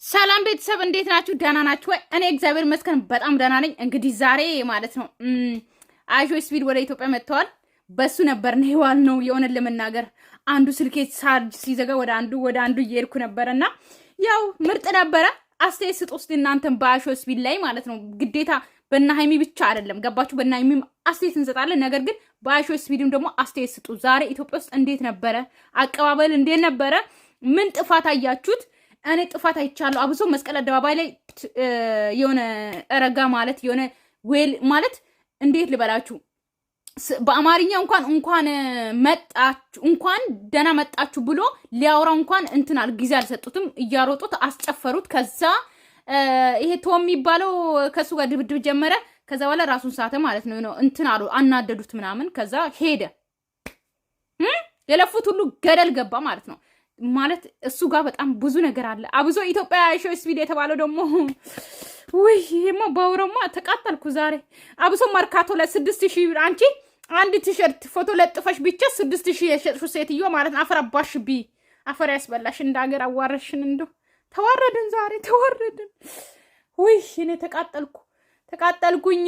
ሰላም ቤተሰብ እንዴት ናችሁ? ደህና ናችሁ ወይ? እኔ እግዚአብሔር ይመስገን በጣም ደህና ነኝ። እንግዲህ ዛሬ ማለት ነው አይሾ ስፒድ ወደ ኢትዮጵያ መጥተዋል። በሱ ነበር ነው ይዋል ነው የሆነ ለመናገር አንዱ ስልኬ ቻርጅ ሲዘጋ ወደ አንዱ እየሄድኩ ነበርና ያው ምርጥ ነበረ። አስተያየት ስጡ እስቲ እናንተም በአይሾ ስፒድ ላይ ማለት ነው። ግዴታ በእነ ሃይሚ ብቻ አይደለም ገባችሁ? በእነ ሃይሚ አስተያየት እንሰጣለን። ነገር ግን በአይሾ ስፒድም ደግሞ አስተያየት ስጡ። ዛሬ ኢትዮጵያ ውስጥ እንዴት ነበረ? አቀባበል እንዴት ነበረ? ምን ጥፋት አያችሁት? እኔ ጥፋት አይቻለሁ። አብሶ መስቀል አደባባይ ላይ የሆነ ረጋ ማለት የሆነ ዌል ማለት እንዴት ልበላችሁ በአማርኛ እንኳን መጣችሁ እንኳን ደህና መጣችሁ ብሎ ሊያወራው እንኳን እንትናል ጊዜ አልሰጡትም። እያሮጡት አስጨፈሩት። ከዛ ይሄ ቶም የሚባለው ከሱ ጋር ድብድብ ጀመረ። ከዛ በኋላ ራሱን ሳተ ማለት ነው። እንትን አሉ አናደዱት ምናምን። ከዛ ሄደ። የለፉት ሁሉ ገደል ገባ ማለት ነው። ማለት እሱ ጋር በጣም ብዙ ነገር አለ። አብዞ ኢትዮጵያ አይሾ ስፒድ የተባለው ደግሞ ወይ ይሄማ ባውረማ ተቃጠልኩ ዛሬ። አብሶ ማርካቶ ለ6000 ብር አንቺ አንድ ቲሸርት ፎቶ ለጥፈሽ ብቻ 6000 የሸጥሹ ሴትዮ ማለት ነው። አፈር አባሽቢ አፈር ያስበላሽ። እንደ ሀገር አዋረሽን። እንደው ተዋረድን ዛሬ ተዋረድን። ወይ እኔ ተቃጠልኩኝ።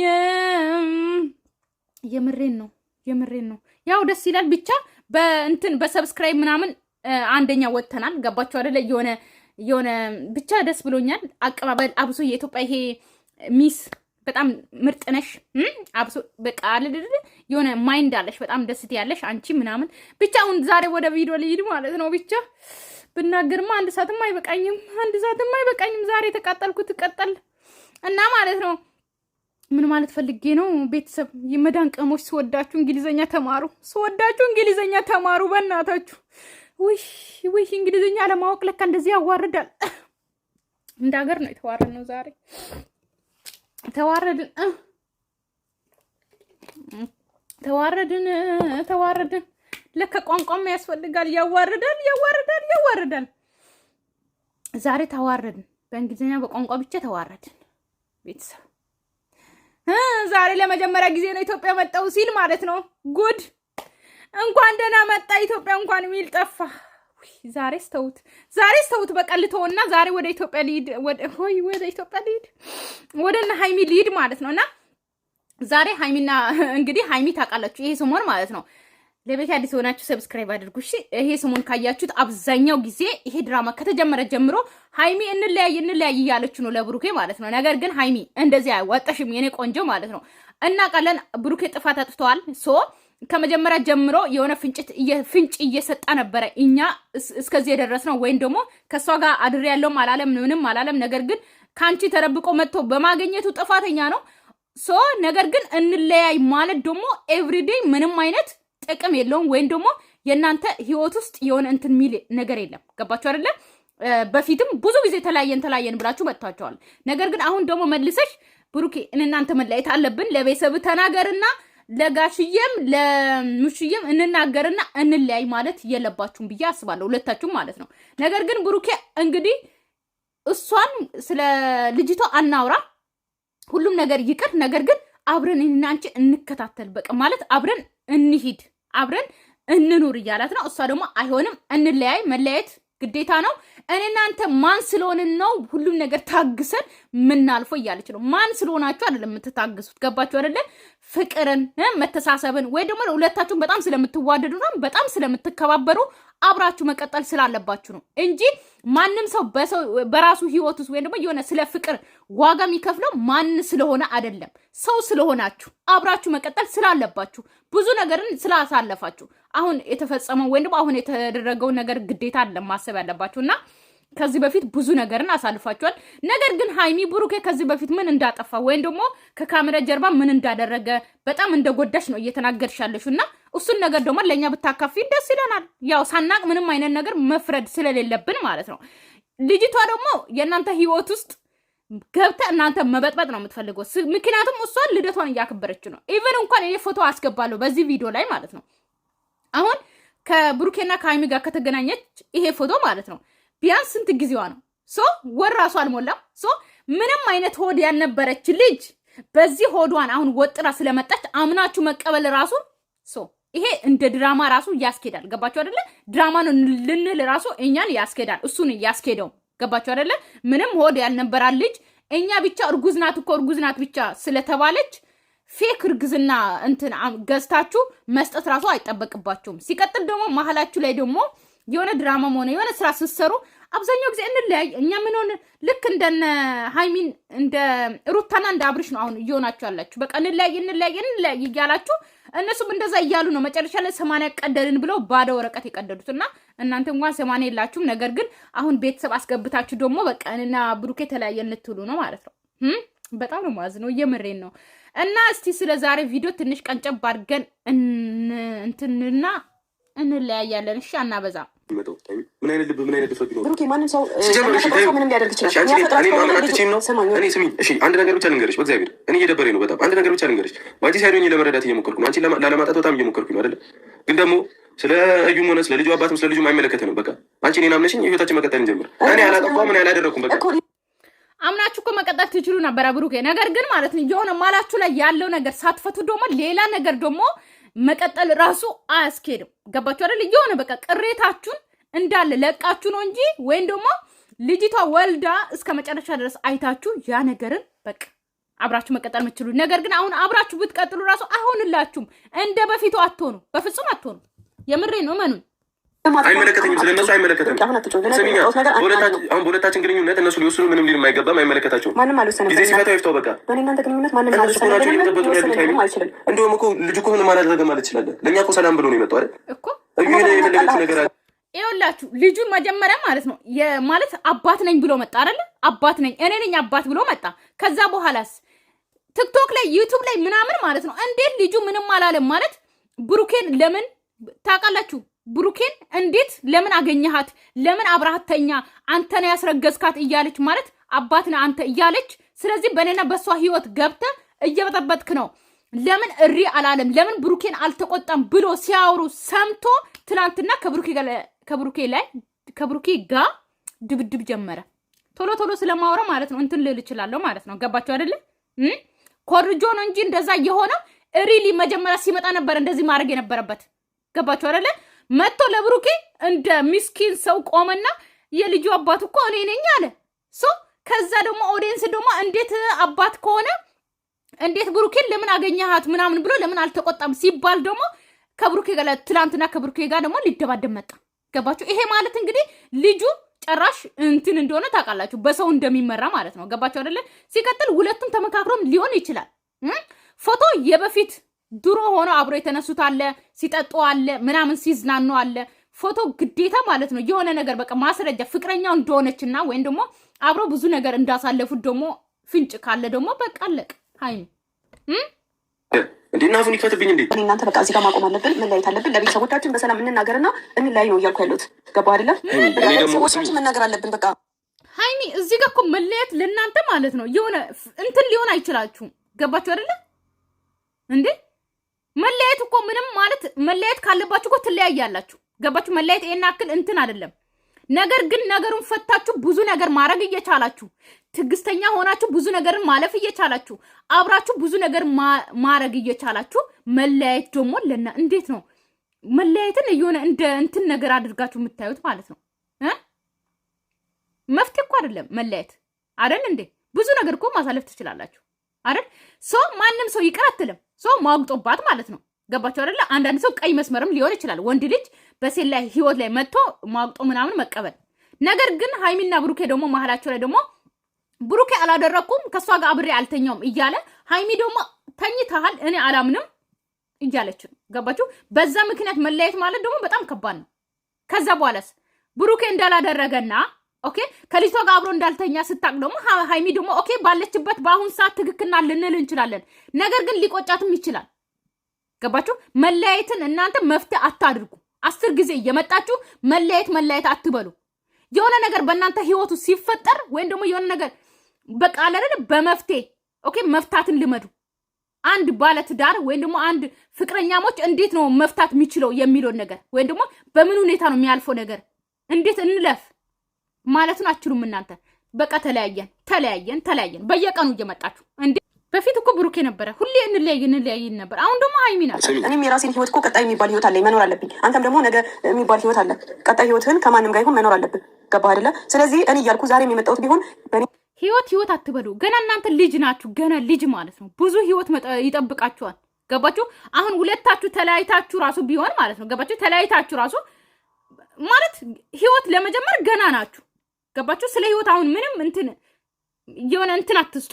የምሬን ነው። ያው ደስ ይላል ብቻ በሰብስክራይብ ምናምን አንደኛ ወጥተናል። ገባችሁ አይደለ? የሆነ ብቻ ደስ ብሎኛል። አቀባበል አብሶ የኢትዮጵያ ይሄ ሚስ በጣም ምርጥ ነሽ። አብሶ በቃ አይደል የሆነ ማይንድ አለሽ። በጣም ደስት ያለሽ አንቺ ምናምን ብቻ። አሁን ዛሬ ወደ ቪዲዮ ልሂድ ማለት ነው። ብቻ ብናገርማ አንድ ሰዓትም አይበቃኝም። ዛሬ ተቃጠልኩት ቀጠል እና ማለት ነው። ምን ማለት ፈልጌ ነው ቤተሰብ የመዳን ቀሞች ስወዳችሁ እንግሊዘኛ ተማሩ በእናታችሁ። ውይ እንግሊዝኛ ለማወቅ ለካ እንደዚህ ያዋርዳል። እንደ ሀገር ነው የተዋረድነው ዛሬ። ተዋረድን። ለካ ቋንቋም ያስፈልጋል። ያዋርዳል። ዛሬ ተዋረድን። በእንግሊዝኛ በቋንቋ ብቻ ተዋረድን ቤተሰብ። ዛሬ ለመጀመሪያ ጊዜ ነው ኢትዮጵያ መጣው ሲል ማለት ነው። ጉድ እንኳን ደህና መጣ ኢትዮጵያ እንኳን ሚል ጠፋ። ዛሬ ስተውት በቀልተውና ዛሬ ወደ ኢትዮጵያ ሊድ ወደና ሃይሚ ሊድ ማለት ነውና ዛሬ ሃይሚና እንግዲህ ሃይሚ ታውቃላችሁ ይሄ ሰሞን ማለት ነው። ለቤት አዲስ ሆናችሁ ሰብስክራይብ አድርጉ እሺ። ይሄ ሰሞን ካያችሁት አብዛኛው ጊዜ ይሄ ድራማ ከተጀመረ ጀምሮ ሃይሚ እንለያይ እያለች ነው ለብሩኬ ማለት ነው። ነገር ግን ሃይሚ እንደዚህ አይወጣሽም የኔ ቆንጆ ማለት ነው። እናውቃለን ብሩኬ ጥፋት አጥፍተዋል። ከመጀመሪያ ጀምሮ የሆነ ፍንጭ እየሰጣ ነበረ። እኛ እስከዚህ የደረስነው ወይም ደግሞ ከሷ ጋር አድሬ ያለውም አላለም ምንም አላለም። ነገር ግን ካንቺ ተረብቆ መጥቶ በማግኘቱ ጥፋተኛ ነው። ነገር ግን እንለያይ ማለት ደግሞ ኤቭሪዴይ ምንም አይነት ጥቅም የለውም። ወይም ደግሞ የእናንተ ህይወት ውስጥ የሆነ እንትን ሚል ነገር የለም። ገባችሁ አይደለ? በፊትም ብዙ ጊዜ ተለያየን ብላችሁ መጥታችኋል። ነገር ግን አሁን ደግሞ መልሰሽ ብሩኬ እናንተ መለያየት አለብን ለቤተሰብ ተናገርና ለጋሽየም ለሙሽየም እንናገርና እንለያይ ማለት የለባችሁም ብዬ አስባለሁ፣ ሁለታችሁም ማለት ነው። ነገር ግን ብሩኬ እንግዲህ እሷን ስለ ልጅቷ አናውራ፣ ሁሉም ነገር ይቅር። ነገር ግን አብረን እናንቺ እንከታተል በቃ ማለት አብረን እንሂድ፣ አብረን እንኑር እያላት ነው። እሷ ደግሞ አይሆንም እንለያይ፣ መለያየት ግዴታ ነው። እኔና አንተ ማን ስለሆንን ነው ሁሉም ነገር ታግሰን ምናልፈው እያለች ነው። ማን ስለሆናችሁ አይደለም የምትታግሱት። ገባችሁ አይደለ? ፍቅርን መተሳሰብን ወይ ደግሞ ሁለታችሁን በጣም ስለምትዋደዱ ነው በጣም ስለምትከባበሩ አብራችሁ መቀጠል ስላለባችሁ ነው እንጂ ማንም ሰው በራሱ ህይወት ውስጥ ወይ ደግሞ የሆነ ስለ ፍቅር ዋጋ የሚከፍለው ማን ስለሆነ አይደለም። ሰው ስለሆናችሁ አብራችሁ መቀጠል ስላለባችሁ ብዙ ነገርን ስላሳለፋችሁ አሁን የተፈጸመው ወይ ደግሞ አሁን የተደረገው ነገር ግዴታ አይደለም ማሰብ ያለባችሁና ከዚህ በፊት ብዙ ነገርን አሳልፋችኋል። ነገር ግን ሃይሚ ብሩኬ ከዚህ በፊት ምን እንዳጠፋ ወይም ደግሞ ከካሜራ ጀርባ ምን እንዳደረገ በጣም እንደጎዳሽ ነው እየተናገርሽ ያለሽውና እሱን ነገር ደግሞ ለኛ ብታካፊ ደስ ይለናል። ያው ሳናቅ ምንም አይነት ነገር መፍረድ ስለሌለብን ማለት ነው። ልጅቷ ደግሞ የእናንተ ህይወት ውስጥ ገብታ እናንተ መበጥበጥ ነው የምትፈልገው። ምክንያቱም እሷን ልደቷን እያከበረች ነው። ኢቨን እንኳን እኔ ፎቶ አስገባለሁ በዚህ ቪዲዮ ላይ ማለት ነው። አሁን ከብሩኬና ከሃይሚ ጋር ከተገናኘች ይሄ ፎቶ ማለት ነው ቢያንስ ስንት ጊዜዋ ነው? ወር ራሱ አልሞላም። ምንም አይነት ሆድ ያልነበረች ልጅ በዚህ ሆዷን አሁን ወጥራ ስለመጣች አምናችሁ መቀበል ራሱ ይሄ እንደ ድራማ ራሱ ያስኬዳል። ገባችሁ አይደለ? ድራማ ነው ልንል ራሱ እኛን ያስኬዳል። እሱን ያስኬደው ገባችሁ አይደለ? ምንም ሆድ ያልነበራት ልጅ እኛ ብቻ እርጉዝ ናት ብቻ ስለተባለች ፌክ እርግዝና እንትን ገዝታችሁ መስጠት ራሱ አይጠበቅባችሁም። ሲቀጥል ደግሞ መሀላችሁ ላይ ደግሞ የሆነ ድራማም ሆነ የሆነ ስራ ስትሰሩ አብዛኛው ጊዜ እንለያይ እኛ ምን ሆነ ልክ እንደነ ሃይሚን እንደ ሩታና እንደ አብርሽ ነው አሁን እየሆናችሁ ያላችሁ። በቃ እንለያይ እያላችሁ እነሱም እንደዛ እያሉ ነው መጨረሻ ላይ 80 ቀደልን ብለው ባዶ ወረቀት የቀደዱትና እናንተ እንኳን 80 የላችሁም። ነገር ግን አሁን ቤተሰብ አስገብታችሁ ደግሞ በቃ እና ብሩኬ ተለያየን ልትሉ ነው ማለት ነው። በጣም ነው ማዝነው፣ የምሬን ነው። እና እስቲ ስለ ዛሬ ቪዲዮ ትንሽ ቀንጨብ አድርገን እንትንና እንለያያለን። እሺ አናበዛ። ምን አይነት ልብ ምን አይነት ድፍረት ቢኖር ብሩኬ ማንም ሰው ምንም ሊያደርግ ይችላል። እኔ ማመናትችም ነው። እኔ ስሚኝ እሺ፣ አንድ ነገር ብቻ ልንገርሽ፣ በእግዚአብሔር እኔ እየደበረኝ ነው በጣም። አንድ ነገር ብቻ ልንገርሽ፣ ባንቺ ሳይሆን ለመረዳት እየሞከርኩ ነው፣ አንቺ ላለማጣት በጣም እየሞከርኩ ነው አይደለ? ግን ደግሞ ስለ እዩም ሆነ ስለ ልጁ አባትም ስለ ልጁ አይመለከተንም። በቃ አንቺ እኔን አምነሽኝ ህይወታችን መቀጠል እንጀምር። እኔ አላጠፋም፣ እኔ አላደረኩም። በቃ አምናችሁ እኮ መቀጠል ትችሉ ነበር ብሩኬ። ነገር ግን ማለት ነው የሆነ ማላችሁ ላይ ያለው ነገር ሳትፈቱ ደግሞ ሌላ ነገር ደግሞ መቀጠል ራሱ አያስኬድም። ገባችሁ አይደል? የሆነ በቃ ቅሬታችሁን እንዳለ ለቃችሁ ነው እንጂ ወይም ደግሞ ልጅቷ ወልዳ እስከ መጨረሻ ድረስ አይታችሁ ያ ነገርን በቃ አብራችሁ መቀጠል የምትችሉ። ነገር ግን አሁን አብራችሁ ብትቀጥሉ ራሱ አይሆንላችሁም። እንደ በፊቱ አትሆኑ፣ በፍጹም አትሆኑ። የምሬ ነው። መኑን አይመለከተኝም፣ ስለነሱ አይመለከተኝም። ስሚኛ፣ አሁን በሁለታችን ግንኙነት እነሱ ሊወስኑ ምንም ሊል የማይገባም፣ አይመለከታቸውም። ጊዜ ሲፈታው ይፍታው። በቃ እንደውም እኮ ልጁ እኮ ምንም አላደረገም ማለት ይችላለን። ለእኛ እኮ ሰላም ብሎ ነው የመጣው አይደል እኮ የፈለገችው ነገር አለ። ይኸውላችሁ ልጁን መጀመሪያ ማለት ነው ማለት አባት ነኝ ብሎ መጣ አይደለ? አባት ነኝ እኔ ነኝ አባት ብሎ መጣ። ከዛ በኋላስ ቲክቶክ ላይ ዩቲዩብ ላይ ምናምን ማለት ነው እንዴት ልጁ ምንም አላለም ማለት ብሩኬን ለምን ታውቃላችሁ? ብሩኬን እንዴት ለምን አገኘሃት? ለምን አብራሃተኛ? አንተ ነው ያስረገዝካት እያለች ማለት አባት ነህ አንተ እያለች፣ ስለዚህ በእኔና በሷ ህይወት ገብተህ እየበጠበጥክ ነው። ለምን እሪ አላለም? ለምን ብሩኬን አልተቆጣም ብሎ ሲያወሩ ሰምቶ ትናንትና ከብሩኬ ጋር ድብድብ ጀመረ። ቶሎ ስለማወራ ማለት ነው እንትን ልል እችላለሁ ማለት ነው። ገባችሁ አይደለ? ኮርጆ ነው እንጂ እንደዛ የሆነው ሪሊ መጀመሪያ ሲመጣ ነበር እንደዚህ ማድረግ የነበረበት። ገባችሁ አይደለ? መጥቶ ለብሩኬ እንደ ሚስኪን ሰው ቆመና የልጁ አባት እኮ እኔ ነኝ አለ። ከዛ ደግሞ ኦዲየንስ ደግሞ እንዴት አባት ከሆነ እንዴት ብሩኬን ለምን አገኘሃት ምናምን ብሎ ለምን አልተቆጣም ሲባል ደግሞ ከብሩኬ ጋር ትላንትና ከብሩኬ ጋር ደግሞ ሊደባደብ መጣ። ገባችሁ? ይሄ ማለት እንግዲህ ልጁ ጭራሽ እንትን እንደሆነ ታውቃላችሁ፣ በሰው እንደሚመራ ማለት ነው። ገባችሁ አይደለ? ሲቀጥል ሁለቱም ተመካክሮም ሊሆን ይችላል። ፎቶ የበፊት ድሮ ሆኖ አብሮ የተነሱት አለ፣ ሲጠጡ አለ፣ ምናምን ሲዝናኑ አለ። ፎቶ ግዴታ ማለት ነው የሆነ ነገር በቃ ማስረጃ ፍቅረኛው እንደሆነችና ወይም ደግሞ አብሮ ብዙ ነገር እንዳሳለፉት ደግሞ ፍንጭ ካለ ደግሞ በቃ አለቅ። ሃይሚ እንዴ ናፉን ይፈትብኝ እንዴ? እናንተ በቃ እዚህ ጋር ማቆም አለብን፣ መለያየት አለብን። ለቤተሰቦቻችን በሰላም እንናገርና እንለያይ ነው እያልኩ ያሉት። ገባ አይደለም? ቤተሰቦቻችን መናገር አለብን። በቃ ሃይሚ እዚህ ጋር እኮ መለያየት ለእናንተ ማለት ነው የሆነ እንትን ሊሆን አይችላችሁም። ገባችሁ አይደለም እንዴ? መለያየት እኮ ምንም ማለት መለያየት ካለባችሁ እኮ ትለያያላችሁ። ገባችሁ? መለያየት ይሄን አክል እንትን አይደለም። ነገር ግን ነገሩን ፈታችሁ ብዙ ነገር ማድረግ እየቻላችሁ ትግስተኛ ሆናችሁ ብዙ ነገርን ማለፍ እየቻላችሁ አብራችሁ ብዙ ነገር ማድረግ እየቻላችሁ መለያየት ደግሞ ለና እንዴት ነው መለያየትን የሆነ እንደ እንትን ነገር አድርጋችሁ የምታዩት ማለት ነው? መፍትሄ እኮ አይደለም መለያየት አይደል እንዴ? ብዙ ነገር እኮ ማሳለፍ ትችላላችሁ አይደል? ማንም ሰው ይቅር አትልም። ማግጦባት ማለት ነው። ገባችሁ አይደለ? አንዳንድ ሰው ቀይ መስመርም ሊሆን ይችላል። ወንድ ልጅ በሴት ላይ ህይወት ላይ መጥቶ ማግጦ ምናምን መቀበል። ነገር ግን ሃይሚና ብሩኬ ደግሞ መሀላቸው ላይ ደግሞ ብሩኬ አላደረኩም ከሷ ጋር አብሬ አልተኛውም እያለ ሃይሚ ደግሞ ተኝተሃል እኔ አላምንም እያለች ነው። ገባችሁ? በዛ ምክንያት መለያየት ማለት ደግሞ በጣም ከባድ ነው። ከዛ በኋላስ ብሩኬ እንዳላደረገና ኦኬ ከልጅቷ ጋር አብሮ እንዳልተኛ ስታቅ ደግሞ ሃይሚ ደግሞ ኦኬ ባለችበት በአሁን ሰዓት ትክክልና ልንል እንችላለን። ነገር ግን ሊቆጫትም ይችላል። ገባችሁ? መለያየትን እናንተ መፍትሄ አታድርጉ። 10 ጊዜ እየመጣችሁ መለያየት አትበሉ። የሆነ ነገር በእናንተ ህይወቱ ሲፈጠር ወይም ደግሞ የሆነ ነገር በቃ አለለ በመፍትሄ ኦኬ መፍታትን ልመዱ። አንድ ባለትዳር ወይም ደግሞ አንድ ፍቅረኛሞች እንዴት ነው መፍታት የሚችለው የሚለውን ነገር ወይም ደግሞ በምን ሁኔታ ነው የሚያልፈው ነገር እንዴት እንለፍ ማለትን አትችሉም እናንተ። በቃ ተለያየን በየቀኑ እየመጣችሁ እንዴ በፊት እኮ ብሩኬ ነበረ ሁሌ እንለያይ ነበር። አሁን ደግሞ ሀይሚ ናት። እኔም የራሴን ህይወት እኮ ቀጣይ የሚባል ህይወት አለኝ መኖር አለብኝ። አንተም ደግሞ ነገ የሚባል ህይወት አለ። ቀጣይ ህይወትህን ከማንም ጋር ይሁን መኖር አለብን። ገባህ አይደለ? ስለዚህ እኔ እያልኩ ዛሬም የመጣሁት ቢሆን ህይወት አትበሉ። ገና እናንተ ልጅ ናችሁ። ገና ልጅ ማለት ነው። ብዙ ህይወት ይጠብቃችኋል። ገባችሁ? አሁን ሁለታችሁ ተለያይታችሁ ራሱ ቢሆን ማለት ነው። ገባችሁ? ተለያይታችሁ ራሱ ማለት ህይወት ለመጀመር ገና ናችሁ። ገባችሁ? ስለ ህይወት አሁን ምንም የሆነ አትስጡ።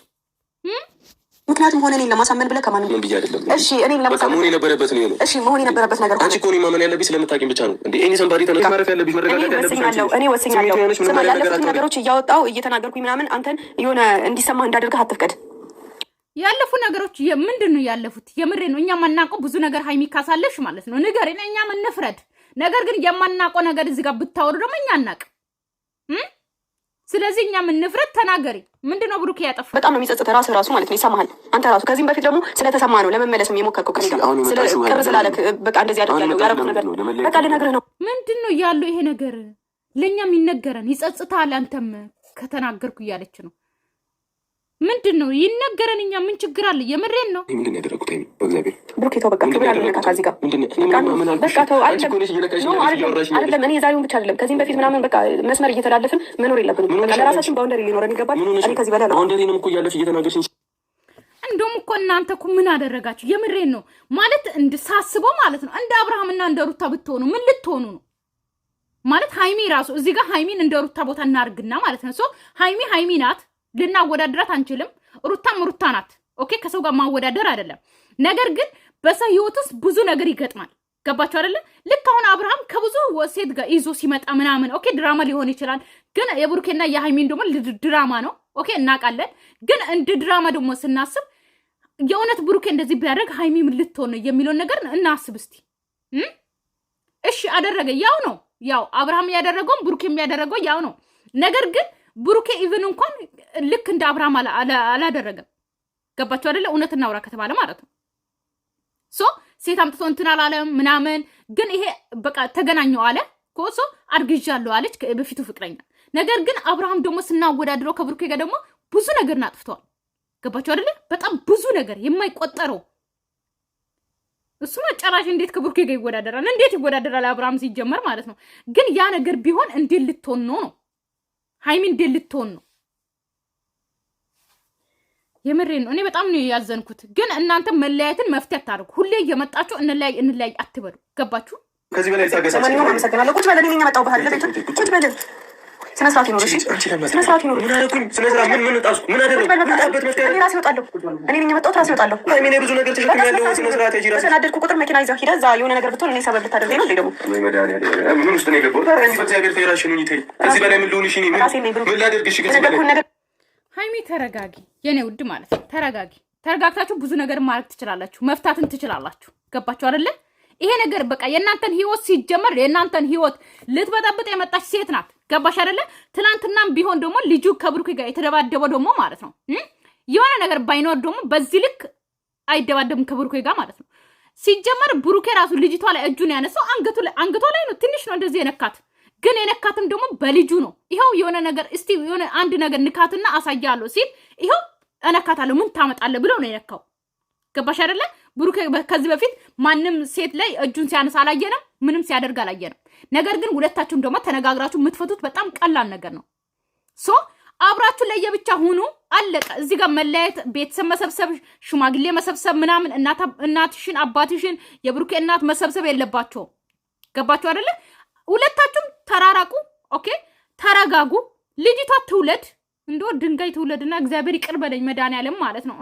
ምክንያቱም ሆነ እኔን ለማሳመን ብለህ ከማንም ምን ብዬ አይደለም። እሺ እኔን ለማሳመን መሆን የነበረበት ነው ነው። እሺ መሆን የነበረበት ነገር አንቺ እኮ እኔ ማመን ያለብኝ ስለምታውቂኝ ብቻ ነው እንዴ? እኔ ሰንባሪ ተነስ ማረፍ ያለብኝ መረጋጋት ያለብኝ እኔ ወስኛለሁ። ያለፉት ነገሮች እያወጣሁ እየተናገርኩኝ ምናምን አንተን የሆነ እንዲሰማህ እንዳደርግህ አትፍቀድ። ያለፉ ነገሮች ምንድን ነው ያለፉት? የምሬ ነው። እኛ ማናውቀው ብዙ ነገር ሀይሚ ካሳለሽ ማለት ነው ንገሪን፣ እኛ እንፍረድ። ነገር ግን የማናውቀው ነገር እዚህ ጋር ብታወሩ ደግሞ እኛ አናውቅ። ስለዚህ እኛ እንፍረድ። ተናገሪ። ምንድነው ብሩክ ያጠፋ? በጣም ነው የሚጸጽተህ ራሱ ማለት ነው። ይሰማሃል አንተ ራሱ። ከዚህም በፊት ደግሞ ስለተሰማ ነው ለመመለስም የሞከርከው ከኔ ጋር ቅር ስላለክ በቃ እንደዚህ አድርጋለሁ ያደረኩት ነገር በቃ ልነግርህ ነው። ምንድን ነው ያለው ይሄ ነገር? ለእኛም ይነገረን። ይጸጽታል አንተም ከተናገርኩ እያለች ነው። ምንድን ነው ይነገረን። እኛ ምን ችግር አለ? የምሬን ነው። ምንድን ያደረኩት? በእግዚአብሔር ብሩክ ተው፣ በቃ ክብር ያለካ ከዚህ ጋር በቃ ተው። አይደለም እኔ ዛሬውን ብቻ አይደለም ከዚህም በፊት ምናምን በቃ መስመር እየተላለፍን መኖር የለብንም። በቃ ለራሳችን ባውንደሪ ሊኖረን ይገባል። እኔ ከዚህ በላይ ባውንደሪንም እኮ እያለች እየተናገርሽ እንደውም እኮ እናንተ እኮ ምን አደረጋችሁ? የምሬን ነው ማለት እንድሳስበው ማለት ነው። እንደ አብርሃምና እንደ ሩታ ብትሆኑ ምን ልትሆኑ ነው? ማለት ሀይሚ ራሱ እዚህ ጋር ሀይሚን እንደ ሩታ ቦታ እናርግና ማለት ነው። ሀይሚ ናት፣ ልናወዳድራት አንችልም። ሩታም ሩታ ናት። ኦኬ፣ ከሰው ጋር ማወዳደር አይደለም። ነገር ግን በሰው ህይወት ውስጥ ብዙ ነገር ይገጥማል። ገባችሁ አይደለ? ልክ አሁን አብርሃም ከብዙ ሴት ጋር ይዞ ሲመጣ ምናምን ኦኬ፣ ድራማ ሊሆን ይችላል። ግን የብሩኬና የሀይሚን ደግሞ ድራማ ነው። ኦኬ፣ እናውቃለን። ግን እንደ ድራማ ደግሞ ስናስብ የእውነት ብሩኬ እንደዚህ ቢያደርግ ሀይሚ ምን ልትሆን ነው የሚለውን ነገር እናስብ እስቲ። እሺ አደረገ፣ ያው ነው። ያው አብርሃም ያደረገውም ብሩኬ የሚያደረገው ያው ነው። ነገር ግን ብሩኬ ኢቭን እንኳን ልክ እንደ አብርሃም አላደረገም። ገባችሁ አይደለ? እውነት እናውራ ከተባለ ማለት ነው። ሴት አምጥቶ እንትን አላለም ምናምን። ግን ይሄ በቃ ተገናኘው አለ ኮሶ አርግዣለሁ አለች በፊቱ ፍቅረኛ። ነገር ግን አብርሃም ደግሞ ስናወዳድረው ከብሩኬ ጋር ደግሞ ብዙ ነገር አጥፍተዋል። ገባችሁ አይደለ? በጣም ብዙ ነገር የማይቆጠረው። እሱ ጨራሽ እንዴት ከብሩኬ ጋር ይወዳደራል? እንዴት ይወዳደራል አብርሃም ሲጀመር ማለት ነው። ግን ያ ነገር ቢሆን እንዴት ልትሆን ነው? ሀይሚ እንዴት ልትሆን ነው? የምሬ ነው። እኔ በጣም ነው ያዘንኩት። ግን እናንተ መለያየትን መፍትሄ አታርጉ። ሁሌ እየመጣችሁ እንለያይ አትበሉ። ገባችሁ? ከዚህ በላይ ታገሳችሁ። ማንኛውም አመሰግናለሁ። ቁጭ በለን። እኔ መጣሁ ባህል ለቤት ቁጭ በለን። ስነ ስርዓት ይኖር። እሺ ስነ ስርዓት ይኖር። ምን አደረኩኝ? ስነ ስርዓት ምን ጣስኩ? ምን አደረኩ? እኔ ራሴ እወጣለሁ። እኔ ነኝ የመጣሁት፣ ራሴ እወጣለሁ። ሀይሚ ብዙ ነገር ተሸክሜያለሁ። ስነ ስርዓት ያጂ ራሴ ተናደድኩ ቁጥር መኪና ይዘህ ሂደህ እዛ የሆነ ነገር ብትሆን እኔ ሰበብ ልታደርገኝ ነው እንዴ? ደግሞ ምን ውስጥ ነው የገባሁት? ኧረ እኔ በእግዚአብሔር ተይራሽኑኝ ተይ። ከዚህ በላይ ምን ልሆንሽ? እኔ ምን ላደርግሽ? ከዚህ በላይ ሀይሚ ተረጋጊ፣ የኔ ውድ ማለት ነው። ተረጋጊ። ተረጋግታችሁ ብዙ ነገር ማድረግ ትችላላችሁ፣ መፍታትን ትችላላችሁ። ገባችሁ አይደለ? ይሄ ነገር በቃ የእናንተን ህይወት ሲጀመር የእናንተን ህይወት ልትበጠብጥ የመጣች ሴት ናት። ገባሽ አይደለ? ትናንትናም ቢሆን ደግሞ ልጁ ከብሩኬ ጋር የተደባደበው ደግሞ ማለት ነው የሆነ ነገር ባይኖር ደግሞ በዚህ ልክ አይደባደብም ከብሩኬ ጋር ማለት ነው። ሲጀመር ብሩኬ ራሱ ልጅቷ ላይ እጁን ያነሳው አንገቷ ላይ ነው። ትንሽ ነው እንደዚህ የነካት፣ ግን የነካትም ደግሞ በልጁ ነው። ይኸው የሆነ ነገር እስቲ የሆነ አንድ ነገር ንካትና አሳያለሁ ሲል ይኸው እነካታለሁ ምን ታመጣለህ ብለው ነው የነካው። ገባሽ አይደለ? ብሩኬ ከዚህ በፊት ማንም ሴት ላይ እጁን ሲያነሳ አላየንም፣ ምንም ሲያደርግ አላየንም። ነገር ግን ሁለታችሁም ደግሞ ተነጋግራችሁ የምትፈቱት በጣም ቀላል ነገር ነው። አብራችሁ ለየብቻ ሁኑ፣ አለቀ። እዚህ ጋር መለያየት፣ ቤተሰብ መሰብሰብ፣ ሽማግሌ መሰብሰብ ምናምን እናትሽን አባትሽን የብሩኬ እናት መሰብሰብ የለባቸውም። ገባችሁ አይደለ? ሁለታችሁም ተራራቁ። ኦኬ፣ ተረጋጉ። ልጅቷ ትውለድ እንዶ ድንጋይ ትውለድና እግዚአብሔር ይቅር በለኝ መድኃኒዓለም ማለት ነው።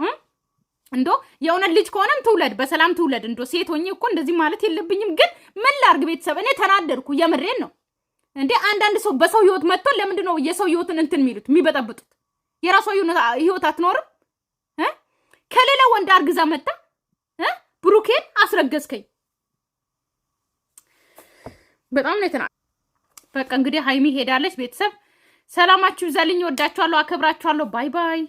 እንዶ የእውነት ልጅ ከሆነም ትውለድ፣ በሰላም ትውለድ። እንዶ ሴት ሆኜ እኮ እንደዚህ ማለት የለብኝም። ግን ምን ላርግ ቤተሰብ፣ እኔ ተናደድኩ። የምሬን ነው እንዴ። አንዳንድ ሰው በሰው ህይወት መጥቶ ለምንድን ነው የሰው ህይወትን እንትን የሚሉት የሚበጠብጡት? የራሷ ህይወት አትኖርም? ከሌላ ወንድ አርግዛ መጣ ብሩኬን አስረገዝከኝ። በጣም ነው የተና በቃ እንግዲህ ሀይሚ ሄዳለች። ቤተሰብ ሰላማችሁ ይብዛልኝ። ወዳችኋለሁ፣ አከብራችኋለሁ። ባይ ባይ።